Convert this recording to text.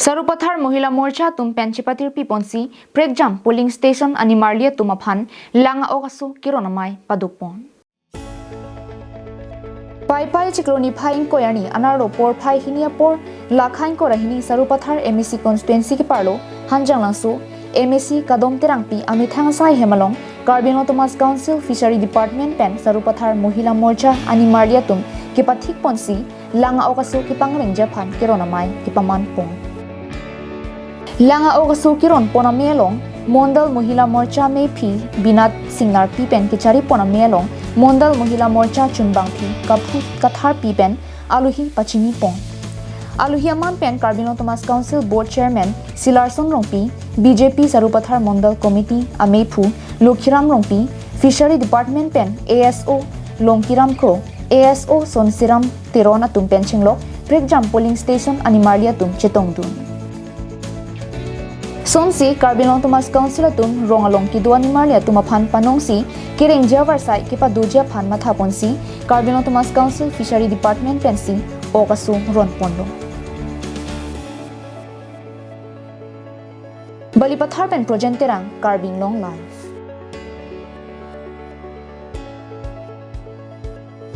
Sarupathar Mohila Morcha tum Penchipatir Piponsi, Pregjam Polling Station and Nimarli tum aphan, Langa Okasu Kironamai Padupon. Pai Chikroni Pai in Koyani, Anaro Por Pai Hiniapor, Lakhain Korahini, Sarupathar MEC Constituency Kiparlo, Hanjang Lansu, MEC Kadom Terangpi, Amithangsai Hemalong, Carbino Thomas Council Fishery Department Pen, Sarupathar Mohila Morcha and Nimarli tum, Kipatik Ponsi, Langa Okasu Kipangring Japan, Kironamai, Kipaman Pong. Langa Okasu Kiron Ponamelong, Mondal Mohila Morcha Mepi, Binat Singnar Pipen Kichari Ponamelong, Mondal Mohila Morcha Chunbang Pi, Kaput Kathar Pipen, Aluhi Pachini Pong. Aluhi Aman Pen Carbino Thomas Council Board Chairman, Silarson Rongpi, BJP Sarupathar Mondal Committee, Amepu, Lokhiram Rongpi, Fishery Department Pen, ASO, Longkiram Kro, ASO Sonsiram Tirona Tum Penchinglok, Pregjam Polling Station Nimarli tum Chetongdun. Sonsi Carbino Thomas Council atum rongalong kidua Nimarli tum aphan panongsi kiring jawarsai kipadujia phan mathaponsi Carbino Thomas Council Fishery Department pensi okasu ronpondo. Balipathar pen projenterang Carbin Long Life.